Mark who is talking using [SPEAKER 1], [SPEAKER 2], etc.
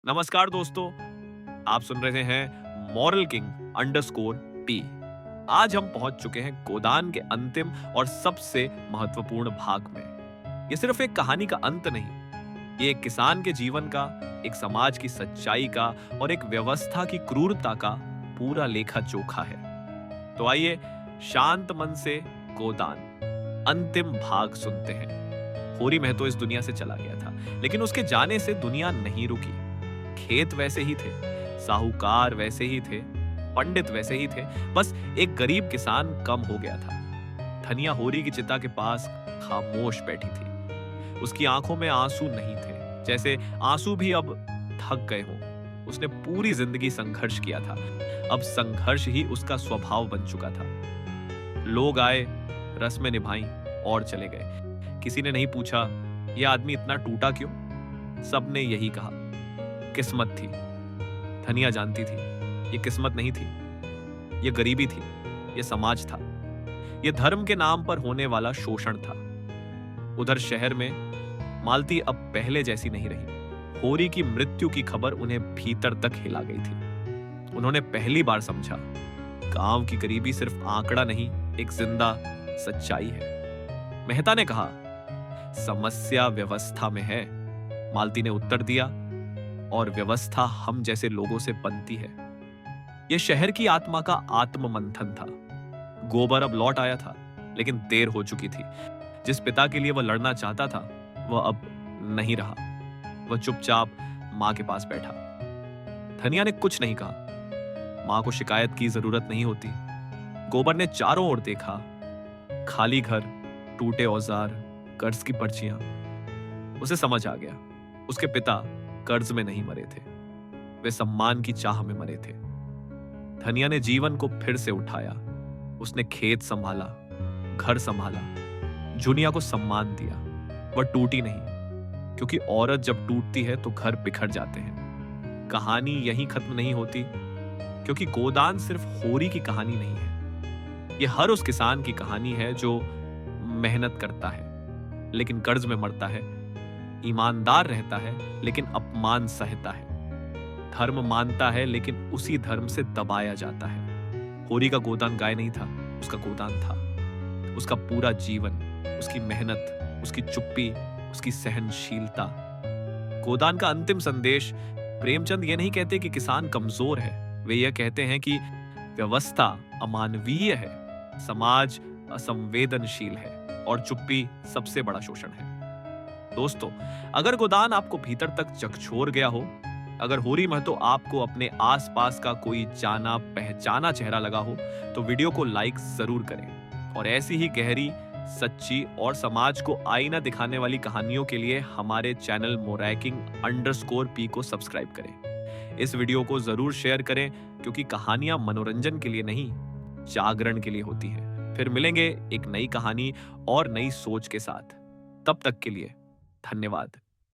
[SPEAKER 1] नमस्कार दोस्तों, आप सुन रहे हैं मॉरल किंग अंडरस्कोर पी। आज हम पहुंच चुके हैं गोदान के अंतिम और सबसे महत्वपूर्ण भाग में। ये सिर्फ एक कहानी का अंत नहीं, ये एक किसान के जीवन का, एक समाज की सच्चाई का और एक व्यवस्था की क्रूरता का पूरा लेखा जोखा है। तो आइए शांत मन से गोदान अंतिम भाग सुनते हैं। होरी महतो इस दुनिया से चला गया था, लेकिन उसके जाने से दुनिया नहीं रुकी। खेत वैसे ही थे, साहूकार वैसे ही थे, पंडित वैसे ही थे, बस एक गरीब किसान कम हो गया था। धनिया होरी की चिता के पास खामोश बैठी थी। उसकी आंखों में आंसू नहीं थे, जैसे आंसू भी अब थक गए हों। उसने पूरी जिंदगी संघर्ष किया था, अब संघर्ष ही उसका स्वभाव बन चुका था। लोग आए, रस्में निभाई और चले गए। किसी ने नहीं पूछा यह आदमी इतना टूटा क्यों। सबने यही कहा, किस्मत थी। धनिया जानती थी ये किस्मत नहीं थी, ये गरीबी थी, ये समाज था, ये धर्म के नाम पर होने वाला शोषण था। उधर शहर में मालती अब पहले जैसी नहीं रही। होरी की मृत्यु की खबर उन्हें भीतर तक हिला गई थी। उन्होंने पहली बार समझा, गांव की गरीबी सिर्फ आंकड़ा नहीं, एक जिंदा सच्चाई है। मेहता ने कहा, समस्या व्यवस्था में है। मालती ने उत्तर दिया, और व्यवस्था हम जैसे लोगों से बनती है। यह शहर की आत्मा का आत्म मंथन था। गोबर अब लौट आया था, लेकिन देर हो चुकी थी। जिस पिता के लिए वह लड़ना चाहता था, वह अब नहीं रहा। वह चुपचाप मां के पास बैठा। धनिया ने कुछ नहीं कहा। मां को शिकायत की जरूरत नहीं होती। गोबर ने चारों ओर देखा, खाली घर, टूटे औजार, कर्ज की पर्चियां। उसे समझ आ गया, उसके पिता कर्ज में नहीं मरे थे, वे सम्मान की चाह में मरे थे। धनिया ने जीवन को फिर से उठाया। उसने खेत संभाला, घर संभाला, जुनिया को सम्मान दिया। वह टूटी नहीं, क्योंकि औरत जब टूटती है तो घर बिखर जाते हैं। कहानी यहीं खत्म नहीं होती, क्योंकि गोदान सिर्फ होरी की कहानी नहीं है। यह हर उस किसान की कहानी है जो मेहनत करता है लेकिन कर्ज में मरता है, ईमानदार रहता है लेकिन अपमान सहता है, धर्म मानता है लेकिन उसी धर्म से दबाया जाता है। होरी का गोदान गाय नहीं था, उसका गोदान था उसका पूरा जीवन, उसकी मेहनत, उसकी चुप्पी, उसकी सहनशीलता। गोदान का अंतिम संदेश, प्रेमचंद ये नहीं कहते कि किसान कमजोर है, वे यह कहते हैं कि व्यवस्था अमानवीय है, समाज असंवेदनशील है और चुप्पी सबसे बड़ा शोषण है। दोस्तों, अगर गोदान आपको भीतर तक झकझोर गया हो, अगर होरी महतो आपको अपने आसपास का कोई जाना पहचाना चेहरा लगा हो, तो वीडियो को लाइक जरूर करें। और ऐसी ही गहरी, सच्ची और समाज को आईना दिखाने वाली कहानियों के लिए हमारे चैनल मोरैकिंग अंडरस्कोर पी को सब्सक्राइब करें। इस वीडियो को जरूर शेयर करें, क्योंकि कहानियां मनोरंजन के लिए नहीं, जागरण के लिए होती हैं। फिर मिलेंगे एक नई कहानी और नई सोच के साथ। तब तक के लिए धन्यवाद।